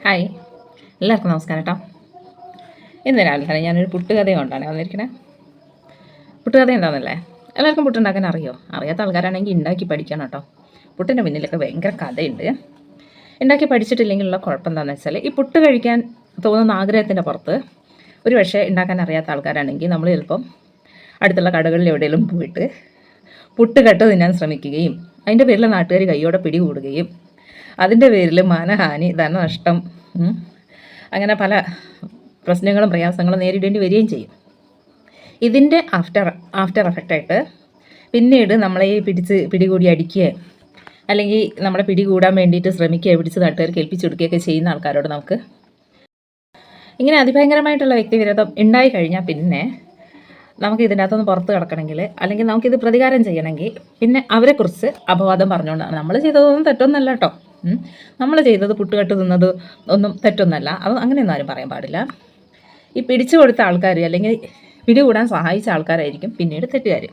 Hi, എല്ലാവർക്കും നമസ്കാരം കേട്ടോ. ഇന്ന് രാവിലെ തന്നെ ഞാനൊരു പുട്ടുകഥ കൊണ്ടാണ് വന്നിരിക്കുന്നത്. പുട്ടുകഥ എന്താണെന്നല്ലേ, എല്ലാവർക്കും പുട്ടുണ്ടാക്കാൻ അറിയോ? അറിയാത്ത ആൾക്കാരാണെങ്കിൽ ഉണ്ടാക്കി പഠിക്കണം കേട്ടോ. പുട്ടിൻ്റെ പിന്നിലൊക്കെ ഭയങ്കര കഥയുണ്ട്. ഉണ്ടാക്കി പഠിച്ചിട്ടില്ലെങ്കിലുള്ള കുഴപ്പം എന്താണെന്ന് വെച്ചാൽ, ഈ പുട്ട് കഴിക്കാൻ തോന്നുന്ന ആഗ്രഹത്തിൻ്റെ പുറത്ത് ഒരു പക്ഷേ ഉണ്ടാക്കാൻ അറിയാത്ത ആൾക്കാരാണെങ്കിൽ നമ്മൾ ചിലപ്പം അടുത്തുള്ള കടകളിൽ എവിടെയെങ്കിലും പോയിട്ട് പുട്ട് കട്ട് തിന്നാൻ ശ്രമിക്കുകയും അതിൻ്റെ പേരിൽ നാട്ടുകാർ കൈയോടെ പിടികൂടുകയും അതിൻ്റെ പേരിൽ മാനഹാനി, ധനനഷ്ടം, അങ്ങനെ പല പ്രശ്നങ്ങളും പ്രയാസങ്ങളും നേരിടേണ്ടി വരികയും ചെയ്യും. ഇതിൻ്റെ ആഫ്റ്റർ എഫക്റ്റായിട്ട് പിന്നീട് നമ്മളെ പിടികൂടി അടിക്കുക, അല്ലെങ്കിൽ നമ്മളെ പിടികൂടാൻ വേണ്ടിയിട്ട് ശ്രമിക്കുക, പിടിച്ച് നാട്ടുകാർക്ക് ഏൽപ്പിച്ചു കൊടുക്കുകയൊക്കെ ചെയ്യുന്ന ആൾക്കാരോട് നമുക്ക് ഇങ്ങനെ അതിഭയങ്കരമായിട്ടുള്ള വ്യക്തിവിരോധം ഉണ്ടായി കഴിഞ്ഞാൽ പിന്നെ നമുക്ക് ഇതിൻ്റെ അകത്തൊന്ന് പുറത്ത് കിടക്കണമെങ്കിൽ, അല്ലെങ്കിൽ നമുക്കിത് പ്രതികാരം ചെയ്യണമെങ്കിൽ പിന്നെ അവരെക്കുറിച്ച് അപവാദം പറഞ്ഞുകൊണ്ടാണ്. നമ്മൾ ചെയ്തതൊന്നും തെറ്റൊന്നല്ല കേട്ടോ. നമ്മൾ ചെയ്തത് പുട്ടുകെട്ട് തിന്നത് ഒന്നും തെറ്റൊന്നല്ല. അത് അങ്ങനെയൊന്നും ആരും പറയാൻ പാടില്ല. ഈ പിടിച്ചു കൊടുത്ത ആൾക്കാർ അല്ലെങ്കിൽ പിടികൂടാൻ സഹായിച്ച ആൾക്കാരായിരിക്കും പിന്നീട് തെറ്റുകാർ.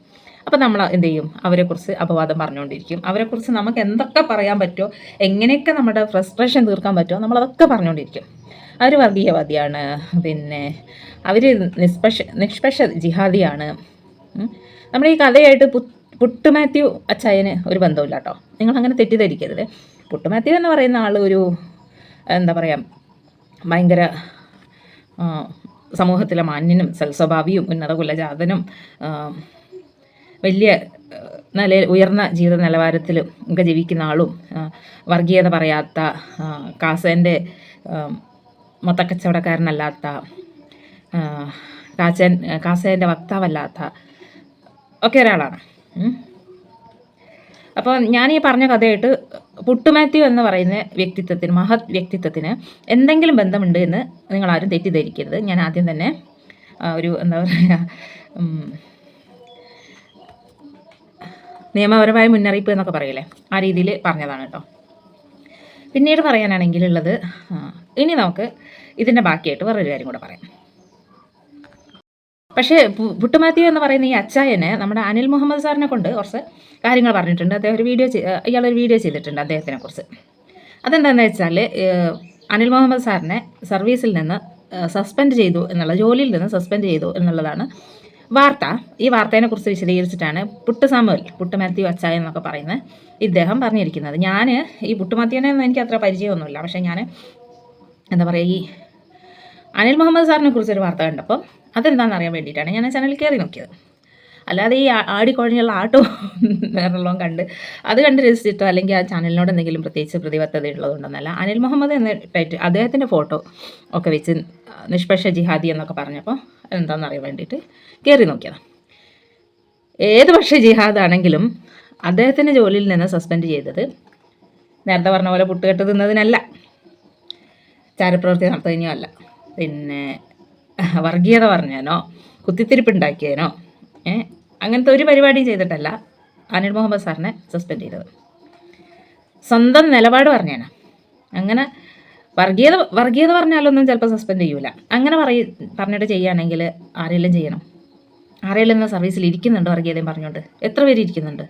അപ്പം നമ്മൾ എന്ത് ചെയ്യും? അവരെക്കുറിച്ച് അപവാദം പറഞ്ഞുകൊണ്ടിരിക്കും. അവരെക്കുറിച്ച് നമുക്ക് എന്തൊക്കെ പറയാൻ പറ്റുമോ, എങ്ങനെയൊക്കെ നമ്മുടെ ഫ്രസ്ട്രേഷൻ തീർക്കാൻ പറ്റുമോ, നമ്മളതൊക്കെ പറഞ്ഞുകൊണ്ടിരിക്കും. അവർ വർഗീയവാദിയാണ്, പിന്നെ അവർ നിഷ്പക്ഷ ജിഹാദിയാണ്. നമ്മുടെ ഈ കഥയായിട്ട് പുട്ട് മാത്യു അച്ചായന് ഒരു ബന്ധമില്ല കേട്ടോ. നിങ്ങളങ്ങനെ തെറ്റിദ്ധരിക്കരുത്. പുട്ട് മാത്യു എന്ന് പറയുന്ന ആൾ ഒരു എന്താ പറയുക, ഭയങ്കര സമൂഹത്തിലെ മാന്യനും സൽസ്വഭാവിയും ഉന്നത കുലജാതനും വലിയ നിലയിൽ ഉയർന്ന ജീവിത നിലവാരത്തിൽ ഒക്കെ ജീവിക്കുന്ന ആളും വർഗീയത പറയാത്ത, മൊത്തക്കച്ചവടക്കാരനല്ലാത്ത, കാസേൻ്റെ വക്താവല്ലാത്ത ഒക്കെ ഒരാളാണ്. അപ്പോൾ ഞാൻ ഈ പറഞ്ഞ കഥയായിട്ട് പുട്ടുമാത്യു എന്ന് പറയുന്ന വ്യക്തിത്വത്തിന്, മഹത് വ്യക്തിത്വത്തിന് എന്തെങ്കിലും ബന്ധമുണ്ട് എന്ന് നിങ്ങളാരും തെറ്റിദ്ധരിക്കരുത്. ഞാൻ ആദ്യം തന്നെ ഒരു എന്താ പറയുക, നിയമപരമായ മുന്നറിയിപ്പ് എന്നൊക്കെ പറയില്ലേ, ആ രീതിയിൽ പറഞ്ഞതാണ് കേട്ടോ. പിന്നീട് പറയാനാണെങ്കിലുള്ളത്, ഇനി നമുക്ക് ഇതിൻ്റെ ബാക്കിയായിട്ട് വേറൊരു കാര്യം കൂടെ പറയാം. പക്ഷേ പുട്ടുമാത്യു എന്ന് പറയുന്ന ഈ അച്ചായന് നമ്മുടെ അനിൽ മുഹമ്മദ് സാറിനെ കൊണ്ട് കുറച്ച് കാര്യങ്ങൾ പറഞ്ഞിട്ടുണ്ട്. അദ്ദേഹം ഇയാളൊരു വീഡിയോ ചെയ്തിട്ടുണ്ട് അദ്ദേഹത്തിനെ കുറിച്ച്. അതെന്താണെന്ന് വെച്ചാൽ, അനിൽ മുഹമ്മദ് സാറിനെ സർവീസിൽ നിന്ന് സസ്പെൻഡ് ചെയ്തു എന്നുള്ള, ജോലിയിൽ നിന്ന് സസ്പെൻഡ് ചെയ്തു എന്നുള്ളതാണ് വാർത്ത. ഈ വാർത്തേനെ കുറിച്ച് വിശദീകരിച്ചിട്ടാണ് പുട്ടുമാത്യു അച്ചായൻ എന്നൊക്കെ പറയുന്നത് ഇദ്ദേഹം പറഞ്ഞിരിക്കുന്നത്. ഞാൻ ഈ പുട്ടുമാത്യുവിനെ എനിക്ക് അത്ര പരിചയമൊന്നുമില്ല. പക്ഷേ ഞാൻ എന്താ പറയുക, ഈ അനിൽ മുഹമ്മദ് സാറിനെ കുറിച്ചൊരു വാർത്ത കണ്ടപ്പോൾ അതെന്താണെന്ന് അറിയാൻ വേണ്ടിയിട്ടാണ് ഞാൻ ചാനലിൽ കയറി നോക്കിയത്. അല്ലാതെ ഈ ആടിക്കൊഴിഞ്ഞുള്ള ആട്ടോ വേറെല്ലാം അത് കണ്ട് രസിച്ചിട്ടോ അല്ലെങ്കിൽ ആ ചാനലിനോട് എന്തെങ്കിലും പ്രത്യേകിച്ച് പ്രതിബദ്ധത ഉള്ളതുകൊണ്ടൊന്നല്ല. അനിൽ മുഹമ്മദ് എന്ന ടൈറ്റിൽ അദ്ദേഹത്തിൻ്റെ ഫോട്ടോ ഒക്കെ വെച്ച് നിഷ്പക്ഷ ജിഹാദി എന്നൊക്കെ പറഞ്ഞപ്പോൾ എന്താണെന്ന് അറിയാൻ വേണ്ടിയിട്ട് കയറി നോക്കിയതാണ്. ഏത് പക്ഷേ ജിഹാദാണെങ്കിലും അദ്ദേഹത്തിൻ്റെ ജോലിയിൽ നിന്ന് സസ്പെൻഡ് ചെയ്തത് നേരത്തെ പറഞ്ഞ പോലെ പുട്ടുകെട്ട് തിന്നതിനല്ല, ചാരപ്രവൃത്തി നടത്തുന്നതിനോ അല്ല, പിന്നെ വർഗീയത പറഞ്ഞതിനോ കുത്തിത്തിരിപ്പുണ്ടാക്കിയതിനോ അങ്ങനത്തെ ഒരു പരിപാടിയും ചെയ്തിട്ടല്ല അനിൽ മുഹമ്മദ് സാറിനെ സസ്പെൻഡ് ചെയ്തത്. സ്വന്തം നിലപാട് പറഞ്ഞാണ്. അങ്ങനെ വർഗീയത പറഞ്ഞാലൊന്നും ചിലപ്പോൾ സസ്പെൻഡ് ചെയ്യൂല. അങ്ങനെ പറഞ്ഞിട്ട് ചെയ്യുകയാണെങ്കിൽ ആരെല്ലാം ചെയ്യണം? ആരെല്ലാം ഇന്ന് സർവീസിൽ ഇരിക്കുന്നുണ്ട് വർഗീയതയും പറഞ്ഞുകൊണ്ട്? എത്ര പേര് ഇരിക്കുന്നുണ്ട്?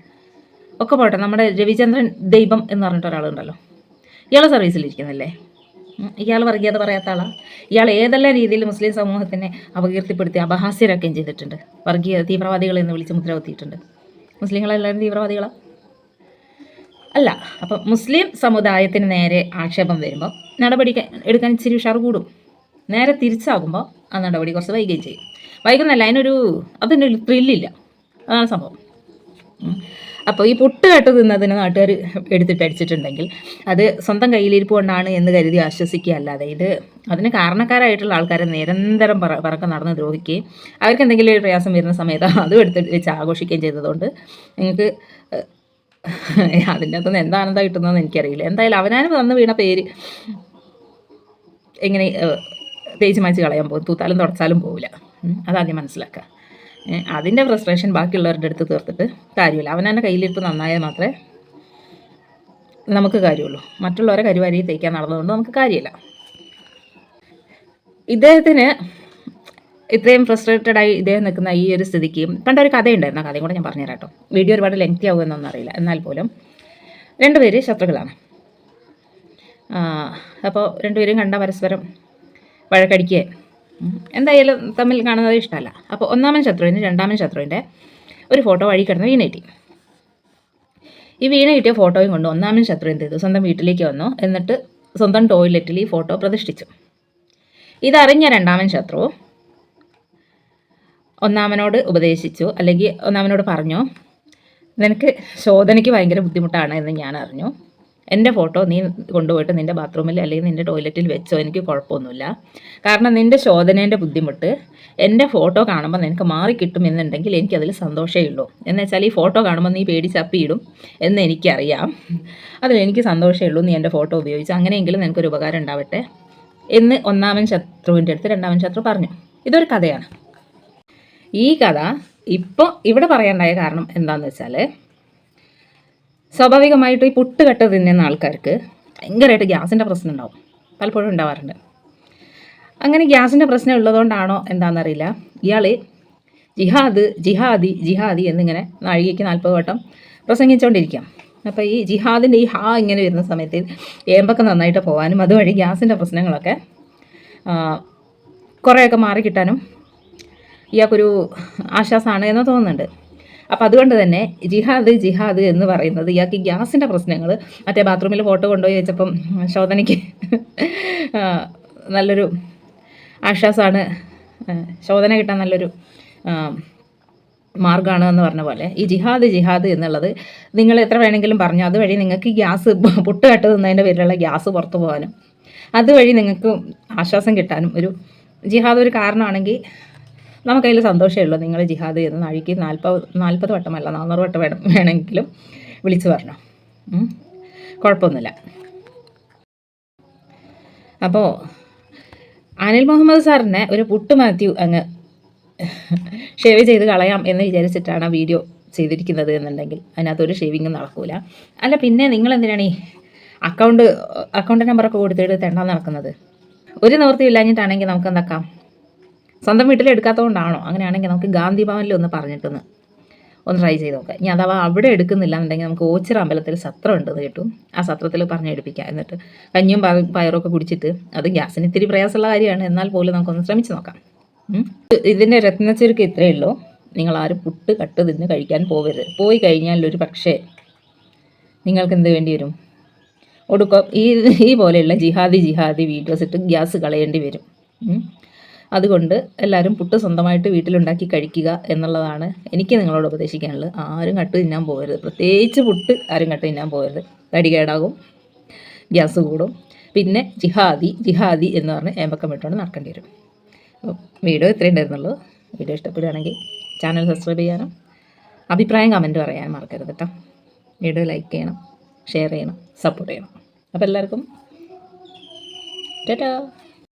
ഒക്കെ പോട്ടെ, നമ്മുടെ രവിചന്ദ്രൻ ദൈവം എന്ന് പറഞ്ഞിട്ട് ഒരാളുണ്ടല്ലോ, ഇയാൾ സർവീസിലിരിക്കുന്നില്ലേ? ഇയാൾ വർഗീയത പറയാത്ത ആളാണ്. ഇയാൾ ഏതെല്ലാം രീതിയിൽ മുസ്ലിം സമൂഹത്തിനെ അപകീർത്തിപ്പെടുത്തി അപഹാസ്യരാക്കുകയും ചെയ്തിട്ടുണ്ട്. തീവ്രവാദികളെ എന്ന് വിളിച്ച് മുദ്ര കുത്തിയിട്ടുണ്ട്. മുസ്ലിങ്ങളെല്ലാവരും തീവ്രവാദികളാണ്? അല്ല. അപ്പം മുസ്ലിം സമുദായത്തിന് നേരെ ആക്ഷേപം വരുമ്പോൾ നടപടി എടുക്കാൻ ഇച്ചിരി ഉഷാർ കൂടും. നേരെ തിരിച്ചാകുമ്പോൾ ആ നടപടി കുറച്ച് വൈകുകയും ചെയ്യും. വൈകുന്നല്ല, അതിനൊരു ത്രില്ലില്ല. അതാണ് സംഭവം. അപ്പോൾ ഈ പുട്ട് കെട്ട് തിന്നതിന് നാട്ടുകാർ എടുത്തിട്ട് അടിച്ചിട്ടുണ്ടെങ്കിൽ അത് സ്വന്തം കയ്യിലിരിപ്പ് കൊണ്ടാണ് എന്ന് കരുതി ആശ്വസിക്കുക അല്ലാതെ, അതിന് കാരണക്കാരായിട്ടുള്ള ആൾക്കാരെ നിരന്തരം പറക്കം നടന്ന് ദ്രോഹിക്കുകയും അവർക്ക് എന്തെങ്കിലും ഒരു പ്രയാസം വരുന്ന സമയത്ത് അതും എടുത്ത് വെച്ച് ആഘോഷിക്കുകയും ചെയ്തതുകൊണ്ട് നിങ്ങൾക്ക് അതിൻ്റെ അകത്തുനിന്ന് എന്താ ആനന്ദം കിട്ടുന്നതെന്ന് എനിക്കറിയില്ല. എന്തായാലും അവനാന് വന്ന് വീണ പേര് എങ്ങനെ തേച്ച് മാച്ച് കളയാൻ പോകും? തൂത്താലും തുടച്ചാലും പോവില്ല. അതാദ്യം മനസ്സിലാക്കുക. അതിൻ്റെ ഫ്രസ്ട്രേഷൻ ബാക്കിയുള്ളവരുടെ അടുത്ത് തീർത്തിട്ട് കാര്യമില്ല. അവനെ കയ്യിലിരിപ്പ് നന്നായാൽ മാത്രമേ നമുക്ക് കാര്യമുള്ളൂ. മറ്റുള്ളവരെ കരുവാരി തേക്കാൻ നടന്നതുകൊണ്ട് നമുക്ക് കാര്യമില്ല. ഇദ്ദേഹത്തിന് ഇത്രയും ഫ്രസ്ട്രേറ്റഡായി ഇദ്ദേഹം നിൽക്കുന്ന ഈ ഒരു സ്ഥിതിക്ക് പണ്ടൊരു കഥയുണ്ടായിരുന്നു. ആ കഥയും കൂടെ ഞാൻ പറഞ്ഞുതരാം കേട്ടോ. വീഡിയോ ഒരുപാട് ലെങ്തി ആവുമെന്നൊന്നും അറിയില്ല. എന്നാൽ പോലും രണ്ടുപേര് ശത്രുക്കളാണ്. അപ്പോൾ രണ്ടുപേരും കണ്ട പരസ്പരം വഴക്കടിക്കുക, എന്തായാലും തമ്മിൽ കാണുന്നത് ഇഷ്ടമല്ല. അപ്പോൾ ഒന്നാമൻ ശത്രുവിന് രണ്ടാമൻ ശത്രുവിൻ്റെ ഒരു ഫോട്ടോ വഴി കിടന്ന് വീണ് കിട്ടി. ഈ വീണ് കിട്ടിയ ഫോട്ടോയും കൊണ്ട് ഒന്നാമൻ ശത്രു എന്ത് ചെയ്തു, സ്വന്തം വീട്ടിലേക്ക് വന്നു. എന്നിട്ട് സ്വന്തം ടോയ്ലറ്റിൽ ഈ ഫോട്ടോ പ്രതിഷ്ഠിച്ചു. ഇതറിഞ്ഞ രണ്ടാമൻ ശത്രു ഒന്നാമനോട് ഉപദേശിച്ചു, അല്ലെങ്കിൽ ഒന്നാമനോട് പറഞ്ഞു, നിനക്ക് ശോധനയ്ക്ക് ഭയങ്കര ബുദ്ധിമുട്ടാണ് എന്ന് ഞാൻ അറിഞ്ഞു. എൻ്റെ ഫോട്ടോ നീ കൊണ്ടുപോയിട്ട് നിൻ്റെ ബാത്റൂമിൽ അല്ലെങ്കിൽ നിൻ്റെ ടോയ്ലറ്റിൽ വെച്ചോ, എനിക്ക് കുഴപ്പമൊന്നുമില്ല. കാരണം നിൻ്റെ ശോധനേൻ്റെ ബുദ്ധിമുട്ട് എൻ്റെ ഫോട്ടോ കാണുമ്പോൾ നിനക്ക് മാറിക്കിട്ടും എന്നുണ്ടെങ്കിൽ എനിക്കതിൽ സന്തോഷമേ ഉള്ളൂ. എന്ന് വെച്ചാൽ ഈ ഫോട്ടോ കാണുമ്പോൾ നീ പേടിച്ചപ്പിയിടും എന്ന് എനിക്കറിയാം. അതിലെനിക്ക് സന്തോഷമേ ഉള്ളൂ. നീ എൻ്റെ ഫോട്ടോ ഉപയോഗിച്ച് അങ്ങനെയെങ്കിലും നിനക്കൊരു ഉപകാരം ഉണ്ടാവട്ടെ എന്ന് ഒന്നാമൻ ശത്രുവിൻ്റെ അടുത്ത് രണ്ടാമൻ ശത്രു പറഞ്ഞു. ഇതൊരു കഥയാണ്. ഈ കഥ ഇപ്പോൾ ഇവിടെ പറയാനുണ്ടായ കാരണം എന്താണെന്ന് വെച്ചാൽ, സ്വാഭാവികമായിട്ടും ഈ പുട്ടുകട്ട് തിന്നുന്ന ആൾക്കാർക്ക് ഭയങ്കരമായിട്ട് ഗ്യാസിൻ്റെ പ്രശ്നം ഉണ്ടാവും, പലപ്പോഴും ഉണ്ടാവാറുണ്ട്. അങ്ങനെ ഗ്യാസിൻ്റെ പ്രശ്നം ഉള്ളതുകൊണ്ടാണോ എന്താണെന്നറിയില്ല, ഇയാൾ ജിഹാദ് ജിഹാദി ജിഹാദി എന്നിങ്ങനെ നാഴികയ്ക്ക് 40 വട്ടം പ്രസംഗിച്ചുകൊണ്ടിരിക്കാം. അപ്പോൾ ഈ ജിഹാദിൻ്റെ ഈ ഇങ്ങനെ വരുന്ന സമയത്ത് ഏമ്പൊക്കെ നന്നായിട്ട് പോകാനും അതുവഴി ഗ്യാസിൻ്റെ പ്രശ്നങ്ങളൊക്കെ കുറേയൊക്കെ മാറിക്കിട്ടാനും ഇയാൾക്കൊരു ആശ്വാസമാണ് എന്ന് തോന്നുന്നുണ്ട്. അപ്പോൾ അതുകൊണ്ട് തന്നെ ജിഹാദ് ജിഹാദ് എന്ന് പറയുന്നത് ഇയാൾക്ക് ഗ്യാസിൻ്റെ പ്രശ്നങ്ങൾ, മറ്റേ ബാത്റൂമിൽ ഫോട്ടോ കൊണ്ടുപോയി വെച്ചപ്പം ശോധനയ്ക്ക് നല്ലൊരു ആശ്വാസമാണ്, ശോധന കിട്ടാൻ നല്ലൊരു മാർഗ്ഗമാണ് എന്ന് പറഞ്ഞ പോലെ ഈ ജിഹാദ് ജിഹാദ് എന്നുള്ളത് നിങ്ങൾ എത്ര വേണമെങ്കിലും പറഞ്ഞു, അതുവഴി നിങ്ങൾക്ക് ഗ്യാസ് പുട്ട് കട്ട് തിന്നതിൻ്റെ പേരിലുള്ള ഗ്യാസ് പുറത്തു പോകാനും അതുവഴി നിങ്ങൾക്ക് ആശ്വാസം കിട്ടാനും ഒരു ജിഹാദ് ഒരു കാരണമാണെങ്കിൽ നമുക്കതിൽ സന്തോഷമേ ഉള്ളൂ. നിങ്ങൾ ജിഹാദ് എന്ന് നാഴിക്ക് 40 വട്ടമല്ല 400 വട്ടം വേണമെങ്കിലും വിളിച്ചു പറഞ്ഞു, കുഴപ്പമൊന്നുമില്ല. അപ്പോൾ അനിൽ മുഹമ്മദ് സാറിനെ ഒരു പുട്ട് മാത്യു അങ്ങ് ഷേവ് ചെയ്ത് കളയാം എന്ന് വിചാരിച്ചിട്ടാണ് ആ വീഡിയോ ചെയ്തിരിക്കുന്നത് എന്നുണ്ടെങ്കിൽ അതിനകത്തൊരു ഷേവിങ്ങും നടക്കൂല. അല്ല പിന്നെ നിങ്ങൾ എന്തിനാണ് ഈ അക്കൗണ്ട് നമ്പറൊക്കെ കൊടുത്തിട്ട് തെണ്ടാൻ നടക്കുന്നത്? ഒരു നിവൃത്തി ഇല്ലാഞ്ഞിട്ടാണെങ്കിൽ നമുക്ക് എന്താക്കാം, സ്വന്തം വീട്ടിൽ എടുക്കാത്തതുകൊണ്ടാണോ? അങ്ങനെയാണെങ്കിൽ നമുക്ക് ഗാന്ധി ഭവനിൽ ഒന്ന് പറഞ്ഞിട്ടൊന്ന് ട്രൈ ചെയ്ത് നോക്കാം. ഇനി അഥവാ അവിടെ എടുക്കുന്നില്ല എന്നുണ്ടെങ്കിൽ നമുക്ക് ഓച്ചിറ അമ്പലത്തിൽ സത്രം ഉണ്ടെന്ന് കേട്ടു, ആ സത്രത്തിൽ പറഞ്ഞെടുപ്പിക്കാം. എന്നിട്ട് കഞ്ഞിയും പയറൊക്കെ കുടിച്ചിട്ട്, അത് ഗ്യാസിന് ഇത്തിരി പ്രയാസമുള്ള കാര്യമാണ്, എന്നാൽ പോലും നമുക്കൊന്ന് ശ്രമിച്ച് നോക്കാം. ഇതിൻ്റെ രത്നച്ചുരുക്കം ഇത്രയേ ഉള്ളൂ. നിങ്ങളാരും പുട്ട് കട്ട് തിന്ന് കഴിക്കാൻ പോകരുത്. പോയി കഴിഞ്ഞാൽ ഒരു പക്ഷേ നിങ്ങൾക്ക് എന്ത് വേണ്ടി വരും, ഒടുക്കം ഈ പോലെയുള്ള ജിഹാദി വീഡിയോസ് ഇട്ട് ഗ്യാസ് കളയേണ്ടി വരും. അതുകൊണ്ട് എല്ലാവരും പുട്ട് സ്വന്തമായിട്ട് വീട്ടിലുണ്ടാക്കി കഴിക്കുക എന്നുള്ളതാണ് എനിക്ക് നിങ്ങളോട് ഉപദേശിക്കാനുള്ളത്. ആരും കട്ട് തിന്നാൻ പോകരുത്, പ്രത്യേകിച്ച് പുട്ട് ആരും കട്ട് തിന്നാൻ പോകരുത്. തടി കേടാകും, ഗ്യാസ് കൂടും, പിന്നെ ജിഹാദി എന്ന് പറഞ്ഞ് ഏമ്പക്കം ഇട്ടുകൊണ്ട് നടക്കേണ്ടി വരും. അപ്പോൾ വീഡിയോ ഇത്രയും ഉണ്ടായിരുന്നുള്ളൂ. വീഡിയോ ഇഷ്ടപ്പെടുകയാണെങ്കിൽ ചാനൽ സബ്സ്ക്രൈബ് ചെയ്യാനും അഭിപ്രായം കമൻറ്റ് പറയാനും മറക്കരുത് കേട്ടോ. വീഡിയോ ലൈക്ക് ചെയ്യണം, ഷെയർ ചെയ്യണം, സപ്പോർട്ട് ചെയ്യണം. അപ്പോൾ എല്ലാവർക്കും ടാറ്റാ.